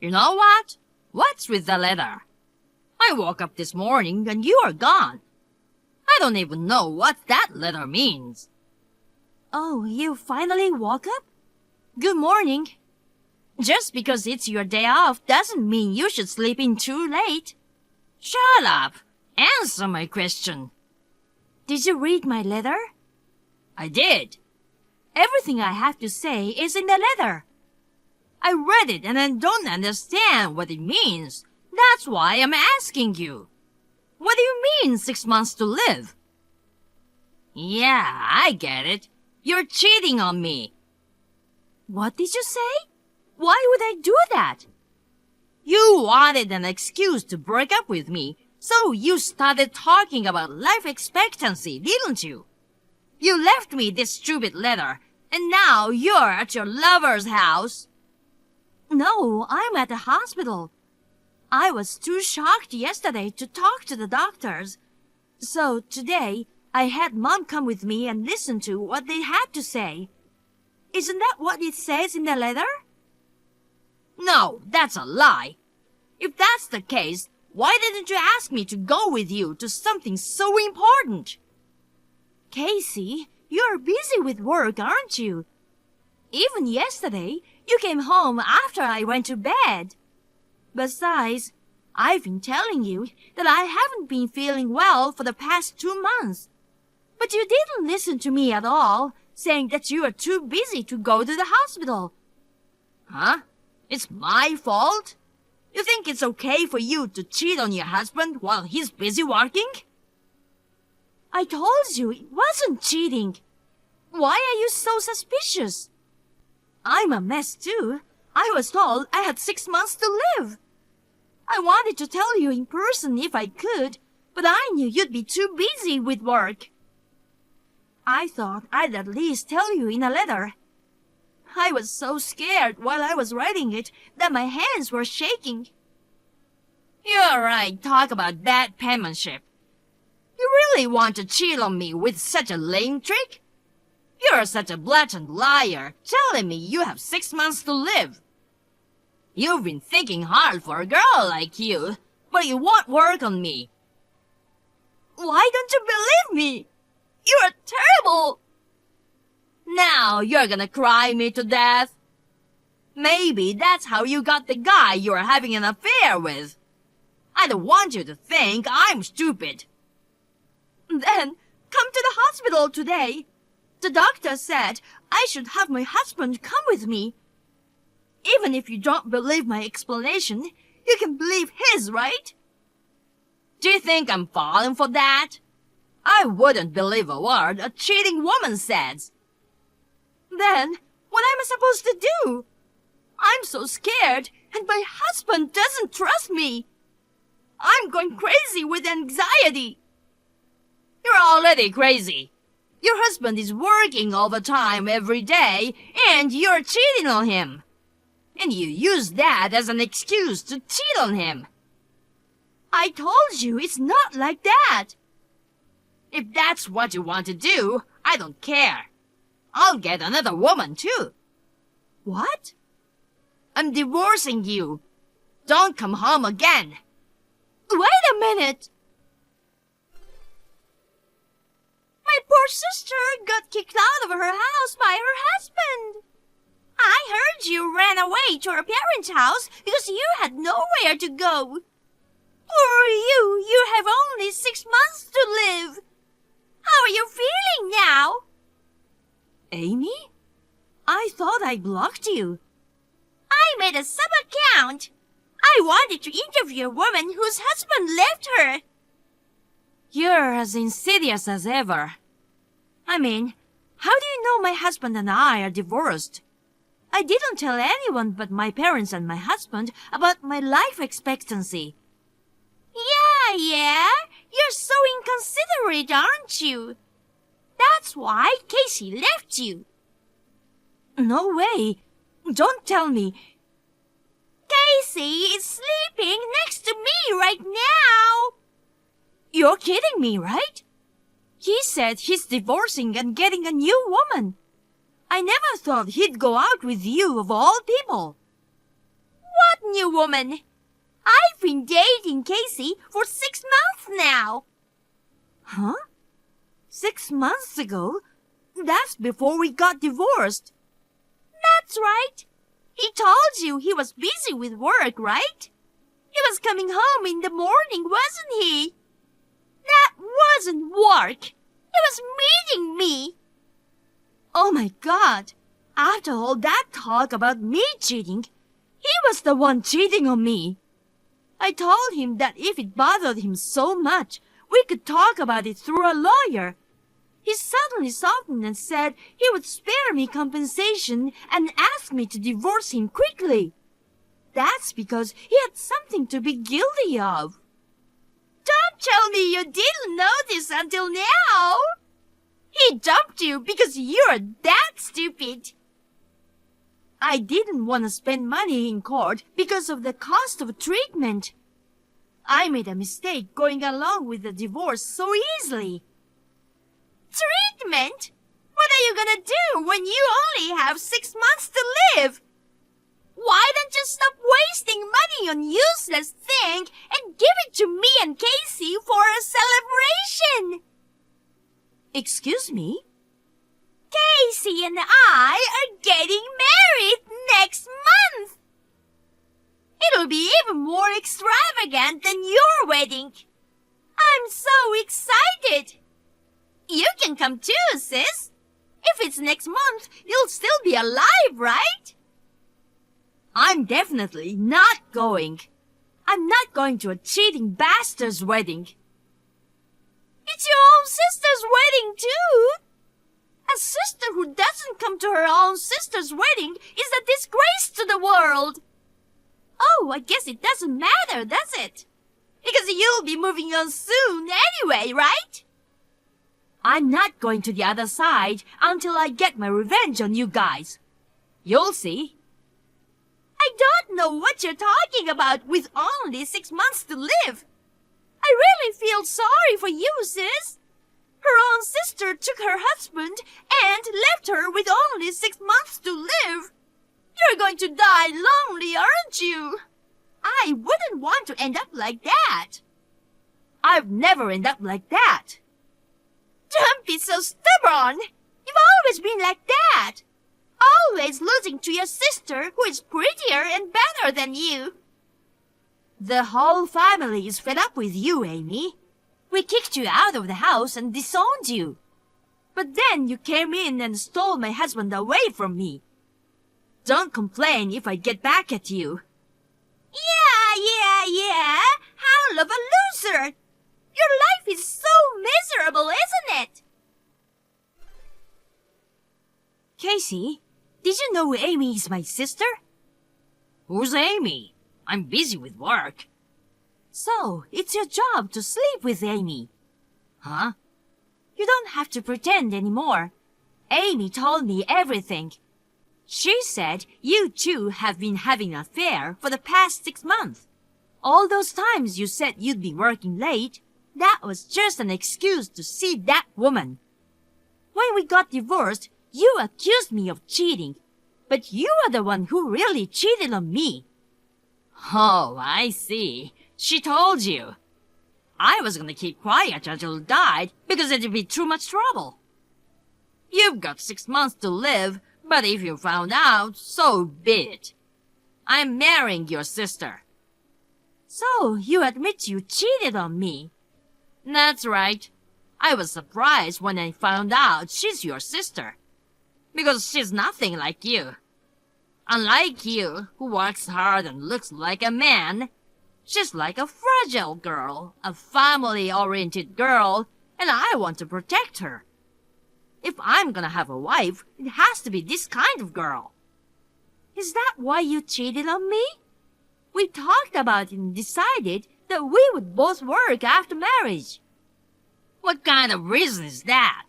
You know what? What's with the letter? I woke up this morning and you are gone. I don't even know what that letter means. Oh, you finally woke up? Good morning. Just because it's your day off doesn't mean you should sleep in too late. Shut up. Answer my question. Did you read my letter? I did. Everything I have to say is in the letter. I read it and I don't understand what it means. That's why I'm asking you. What do you mean 6 months to live? Yeah, I get it. You're cheating on me. What did you say? Why would I do that? You wanted an excuse to break up with me, so you started talking about life expectancy, didn't you? You left me this stupid letter, and now you're at your lover's house. No, I'm at the hospital. I was too shocked yesterday to talk to the doctors. So today, I had Mom come with me and listen to what they had to say. Isn't that what it says in the letter? No, that's a lie. If that's the case, why didn't you ask me to go with you to something so important? Casey, you're busy with work, aren't you? Even yesterday, you came home after I went to bed. Besides, I've been telling you that I haven't been feeling well for the past 2 months. But you didn't listen to me at all, saying that you are too busy to go to the hospital. Huh? It's my fault? You think it's okay for you to cheat on your husband while he's busy working? I told you it wasn't cheating. Why are you so suspicious? I'm a mess too. I was told I had 6 months to live. I wanted to tell you in person if I could, but I knew you'd be too busy with work. I thought I'd at least tell you in a letter. I was so scared while I was writing it that my hands were shaking. You're right, talk about bad penmanship. You really want to cheat on me with such a lame trick? You're such a blatant liar, telling me you have 6 months to live. You've been thinking hard for a girl like you, but you won't work on me. Why don't you believe me? You're terrible! Now you're gonna cry me to death? Maybe that's how you got the guy you're having an affair with. I don't want you to think I'm stupid. Then, come to the hospital today. The doctor said I should have my husband come with me. Even if you don't believe my explanation, you can believe his, right? Do you think I'm falling for that? I wouldn't believe a word a cheating woman says. Then, what am I supposed to do? I'm so scared, and my husband doesn't trust me. I'm going crazy with anxiety. You're already crazy. Your husband is working overtime every day, and you're cheating on him. And you use that as an excuse to cheat on him. I told you it's not like that. If that's what you want to do, I don't care. I'll get another woman, too. What? I'm divorcing you. Don't come home again. Wait a minute. My poor sister got kicked out of her house by her husband. I heard you ran away to her parents' house because you had nowhere to go. Poor you, you have only 6 months to live. How are you feeling now? Amy? I thought I blocked you. I made a sub-account. I wanted to interview a woman whose husband left her. You're as insidious as ever. I mean, how do you know my husband and I are divorced? I didn't tell anyone but my parents and my husband about my life expectancy. Yeah, you're so inconsiderate, aren't you? That's why Casey left you. No way. Don't tell me. Casey is sleeping next to me right now. You're kidding me, right? He said he's divorcing and getting a new woman. I never thought he'd go out with you of all people. What new woman. I've been dating Casey for 6 months now. Huh? 6 months ago? That's before we got divorced. That's right. He told you he was busy with work, right? He was coming home in the morning, wasn't he? That wasn't work. He was meeting me. Oh my God! After all that talk about me cheating, he was the one cheating on me. I told him that if it bothered him so much, we could talk about it through a lawyer. He suddenly softened and said he would spare me compensation and asked me to divorce him quickly. That's because he had something to be guilty of. Don't tell me you didn't know this until now. He dumped you because you're that stupid. I didn't want to spend money in court because of the cost of treatment. I made a mistake going along with the divorce so easily. Treatment? What are you gonna do when you only have 6 months to live? Why don't you stop wasting money on useless things and give it to me and Casey for a celebration? Excuse me? Casey and I are getting married next month. It'll be even more extravagant than your wedding. I'm so excited. You can come too, sis. If it's next month, you'll still be alive, right? I'm definitely not going. I'm not going to a cheating bastard's wedding. It's your own sister's wedding, too. A sister who doesn't come to her own sister's wedding is a disgrace to the world. Oh, I guess it doesn't matter, does it? Because you'll be moving on soon anyway, right? I'm not going to the other side until I get my revenge on you guys. You'll see. I don't know what you're talking about with only 6 months to live. I really feel sorry for you, sis. Her own sister took her husband and left her with only 6 months to live. You're going to die lonely, aren't you? I wouldn't want to end up like that. I've never ended up like that. Don't be so stubborn. You've always been like that. Always losing to your sister who is prettier and better than you. The whole family is fed up with you, Amy. We kicked you out of the house and disowned you. But then you came in and stole my husband away from me. Don't complain if I get back at you. Yeah. Howl of a loser. Your life is so miserable, isn't it? Casey, did you know Amy is my sister? Who's Amy? I'm busy with work. So, it's your job to sleep with Amy. Huh? You don't have to pretend anymore. Amy told me everything. She said you two have been having an affair for the past 6 months. All those times you said you'd be working late, that was just an excuse to see that woman. When we got divorced, you accused me of cheating, but you are the one who really cheated on me. Oh, I see. She told you. I was gonna keep quiet until you died because it'd be too much trouble. You've got 6 months to live, but if you found out, so be it. I'm marrying your sister. So, you admit you cheated on me. That's right. I was surprised when I found out she's your sister. Because she's nothing like you. Unlike you, who works hard and looks like a man, she's like a fragile girl, a family-oriented girl, and I want to protect her. If I'm gonna have a wife, it has to be this kind of girl. Is that why you cheated on me? We talked about it and decided that we would both work after marriage. What kind of reason is that?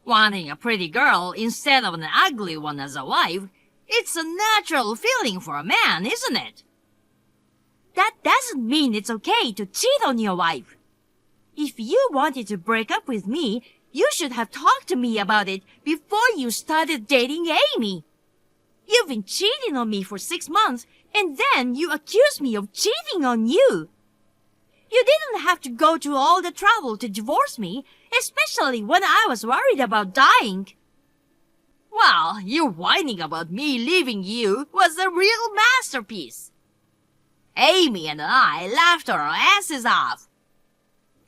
Wanting a pretty girl instead of an ugly one as a wife, it's a natural feeling for a man, isn't it? That doesn't mean it's okay to cheat on your wife. If you wanted to break up with me, you should have talked to me about it before you started dating Amy. You've been cheating on me for 6 months, And then you accuse me of cheating on you. You didn't have to go to all the trouble to divorce me, especially when I was worried about dying. Well, you whining about me leaving you was a real masterpiece. Amy and I laughed our asses off.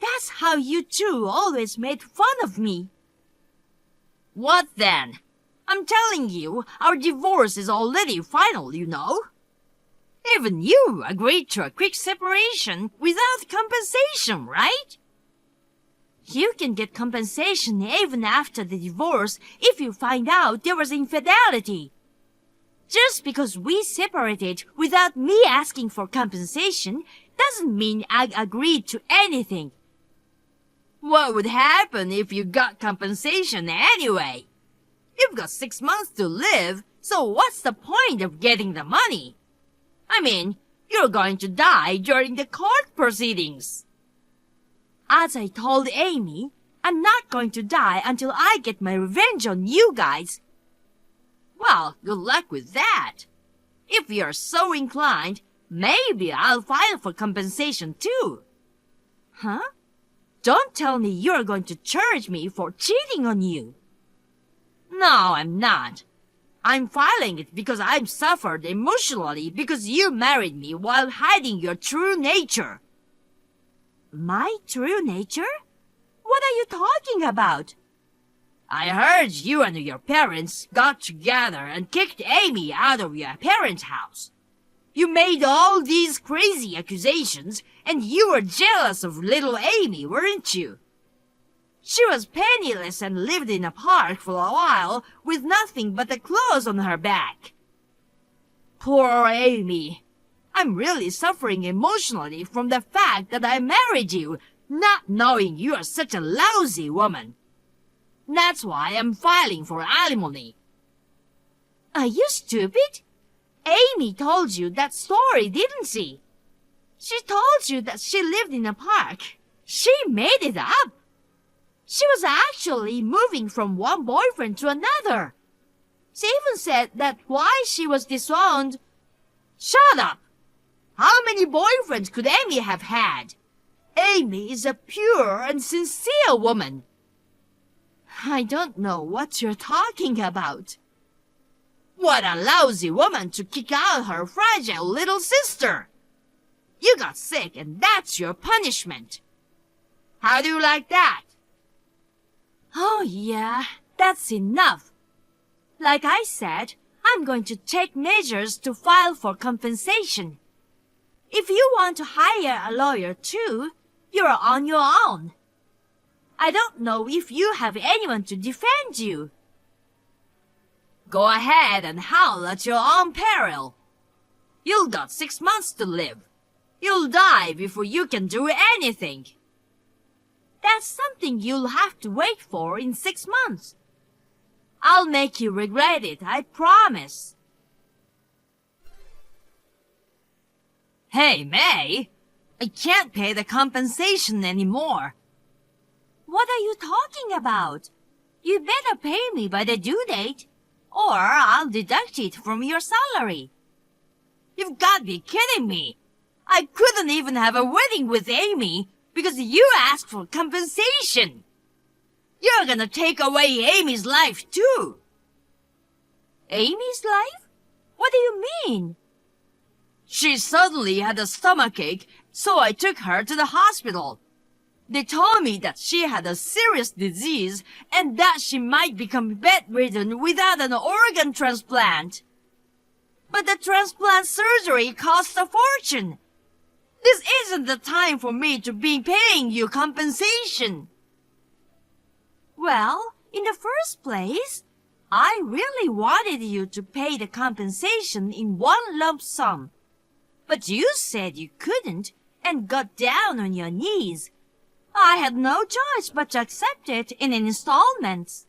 That's how you two always made fun of me. What then? I'm telling you, our divorce is already final, you know. Even you agreed to a quick separation without compensation, right? You can get compensation even after the divorce if you find out there was infidelity. Just because we separated without me asking for compensation doesn't mean I agreed to anything. What would happen if you got compensation anyway? You've got 6 months to live, so what's the point of getting the money? I mean, you're going to die during the court proceedings. As I told Amy, I'm not going to die until I get my revenge on you guys. Well, good luck with that. If you're so inclined, maybe I'll file for compensation too. Huh? Don't tell me you're going to charge me for cheating on you. No, I'm not. I'm filing it because I've suffered emotionally because you married me while hiding your true nature. My true nature? What are you talking about? I heard you and your parents got together and kicked Amy out of your parents' house. You made all these crazy accusations, and you were jealous of little Amy, weren't you? She was penniless and lived in a park for a while with nothing but the clothes on her back. Poor Amy. I'm really suffering emotionally from the fact that I married you, not knowing you are such a lousy woman. That's why I'm filing for alimony. Are you stupid? Amy told you that story, didn't she? She told you that she lived in a park. She made it up. She was actually moving from one boyfriend to another. She even said that why she was disowned. Shut up! How many boyfriends could Amy have had? Amy is a pure and sincere woman. I don't know what you're talking about. What a lousy woman to kick out her fragile little sister. You got sick and that's your punishment. How do you like that? Oh yeah, that's enough. Like I said, I'm going to take measures to file for compensation. If you want to hire a lawyer too, you're on your own. I don't know if you have anyone to defend you. Go ahead and howl at your own peril. You've got 6 months to live. You'll die before you can do anything. That's something you'll have to wait for in 6 months. I'll make you regret it, I promise. Hey, May, I can't pay the compensation anymore. What are you talking about? You better pay me by the due date, or I'll deduct it from your salary. You've got to be kidding me. I couldn't even have a wedding with Amy because you asked for compensation. You're gonna take away Amy's life too. Amy's life? What do you mean? She suddenly had a stomachache, so I took her to the hospital. They told me that she had a serious disease and that she might become bedridden without an organ transplant. But the transplant surgery costs a fortune. This isn't the time for me to be paying you compensation. Well, in the first place, I really wanted you to pay the compensation in one lump sum. But you said you couldn't and got down on your knees. I had no choice but to accept it in installments.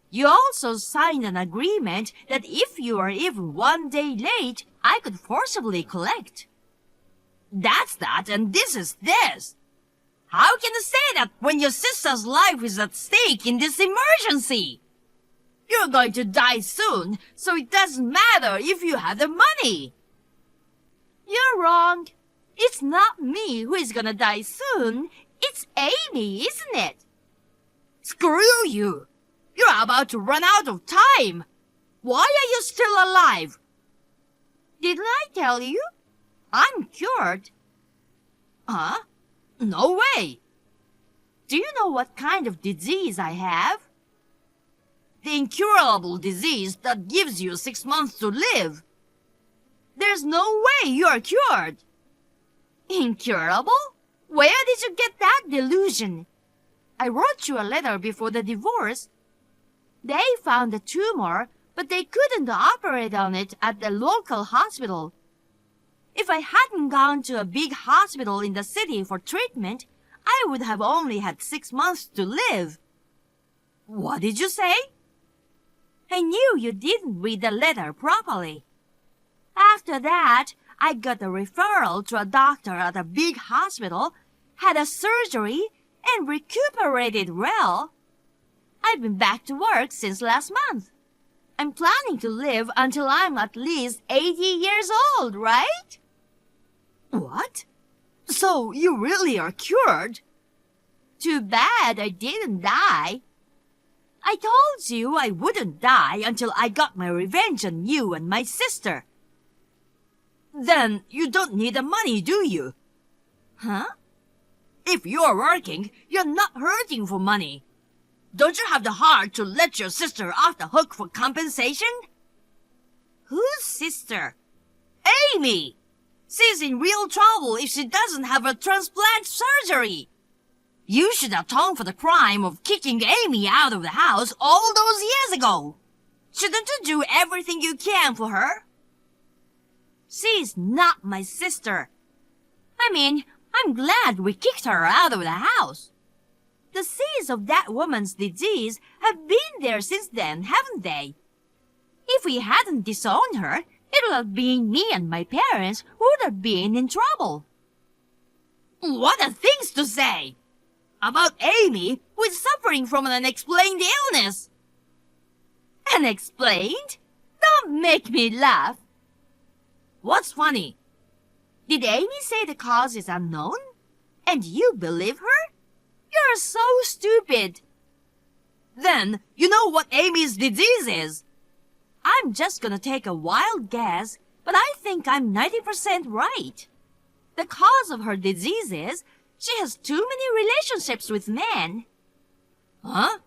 You also signed an agreement that if you are even 1 day late, I could forcibly collect. That's that and this is this. How can you say that when your sister's life is at stake in this emergency? You're going to die soon, so it doesn't matter if you have the money. You're wrong. It's not me who is gonna die soon. It's Amy, isn't it? Screw you! You're about to run out of time! Why are you still alive? Didn't I tell you? I'm cured. Huh? No way! Do you know what kind of disease I have? The incurable disease that gives you 6 months to live. There's no way you're cured. Incurable? Where did you get that delusion? I wrote you a letter before the divorce. They found a tumor, but they couldn't operate on it at the local hospital. If I hadn't gone to a big hospital in the city for treatment, I would have only had 6 months to live. What did you say? I knew you didn't read the letter properly. After that, I got a referral to a doctor at a big hospital, had a surgery, and recuperated well. I've been back to work since last month. I'm planning to live until I'm at least 80 years old, right? What? So you really are cured? Too bad I didn't die. I told you I wouldn't die until I got my revenge on you and my sister. Then you don't need the money, do you? Huh? If you're working, you're not hurting for money. Don't you have the heart to let your sister off the hook for compensation? Whose sister? Amy! She's in real trouble if she doesn't have a transplant surgery. You should atone for the crime of kicking Amy out of the house all those years ago. Shouldn't you do everything you can for her? She's not my sister. I mean, I'm glad we kicked her out of the house. The seeds of that woman's disease have been there since then, haven't they? If we hadn't disowned her, it would have been me and my parents who would have been in trouble. What are things to say? About Amy, who is suffering from an unexplained illness. Unexplained? Don't make me laugh. What's funny? Did Amy say the cause is unknown? And you believe her? You're so stupid. Then you know what Amy's disease is. I'm just gonna take a wild guess, but I think I'm 90% right. The cause of her disease is she has too many relationships with men. Huh?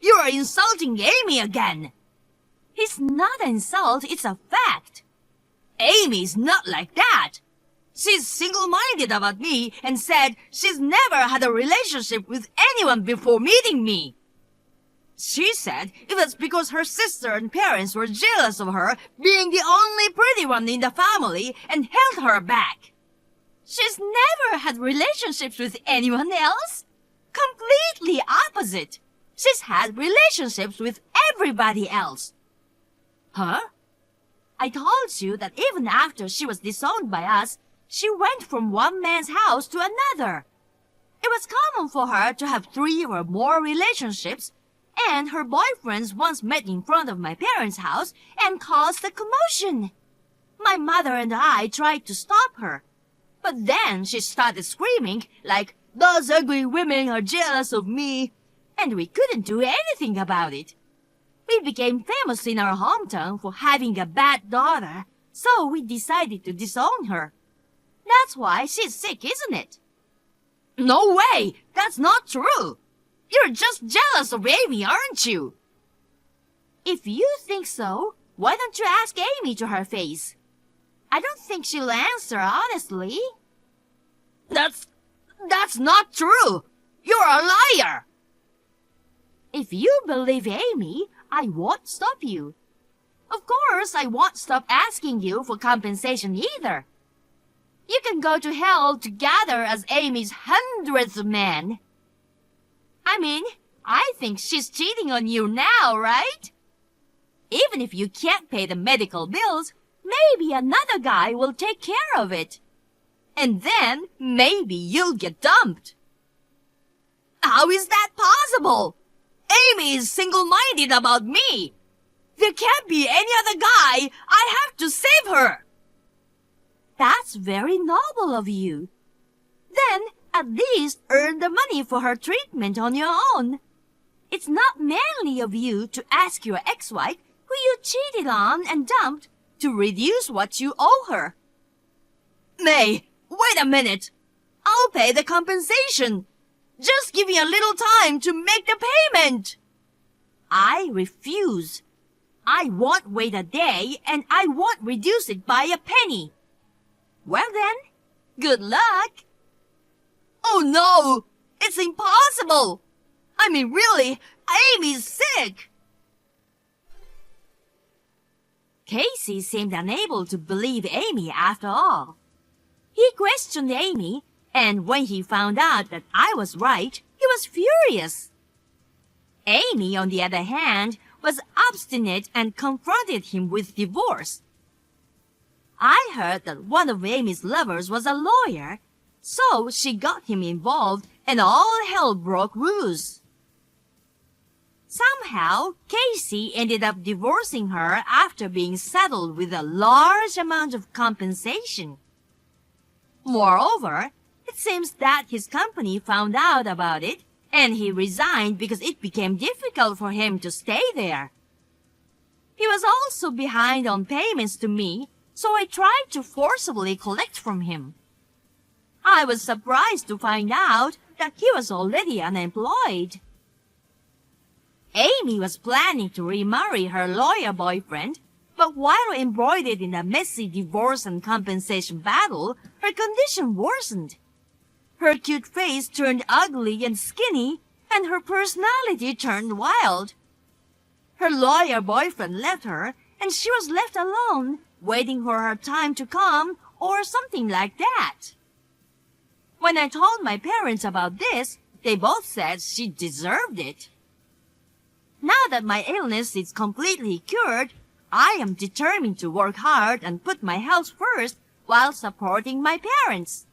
You are insulting Amy again. It's not an insult, it's a fact. Amy's not like that. She's single-minded about me and said she's never had a relationship with anyone before meeting me. She said it was because her sister and parents were jealous of her being the only pretty one in the family and held her back. She's never had relationships with anyone else. Completely opposite. She's had relationships with everybody else. Huh? I told you that even after she was disowned by us, she went from one man's house to another. It was common for her to have 3 or more relationships, and her boyfriends once met in front of my parents' house and caused a commotion. My mother and I tried to stop her, but then she started screaming like, "Those ugly women are jealous of me," and we couldn't do anything about it. We became famous in our hometown for having a bad daughter, so we decided to disown her. That's why she's sick, isn't it? No way! That's not true! You're just jealous of Amy, aren't you? If you think so, why don't you ask Amy to her face? I don't think she'll answer honestly. That's not true! You're a liar! If you believe Amy, I won't stop you. Of course, I won't stop asking you for compensation either. You can go to hell together as Amy's 100th man. I mean, I think she's cheating on you now, right? Even if you can't pay the medical bills, maybe another guy will take care of it. And then maybe you'll get dumped. How is that possible? Amy is single-minded about me. There can't be any other guy. I have to save her. That's very noble of you. Then at least earn the money for her treatment on your own. It's not manly of you to ask your ex-wife, who you cheated on and dumped, to reduce what you owe her. May, wait a minute. I'll pay the compensation. Just give me a little time to make the payment. I refuse. I won't wait a day, and I won't reduce it by a penny. Well then, good luck. Oh no, it's impossible. I mean, really, Amy's sick. Casey seemed unable to believe Amy after all. He questioned Amy, and when he found out that I was right, he was furious. Amy, on the other hand, was obstinate and confronted him with divorce. I heard that one of Amy's lovers was a lawyer, so she got him involved and all hell broke loose. Somehow, Casey ended up divorcing her after being saddled with a large amount of compensation. Moreover, it seems that his company found out about it, and he resigned because it became difficult for him to stay there. He was also behind on payments to me, so I tried to forcibly collect from him. I was surprised to find out that he was already unemployed. Amy was planning to remarry her lawyer boyfriend, but while embroiled in a messy divorce and compensation battle, her condition worsened. Her cute face turned ugly and skinny, and her personality turned wild. Her lawyer boyfriend left her, and she was left alone, waiting for her time to come, or something like that. When I told my parents about this, they both said she deserved it. Now that my illness is completely cured, I am determined to work hard and put my health first while supporting my parents.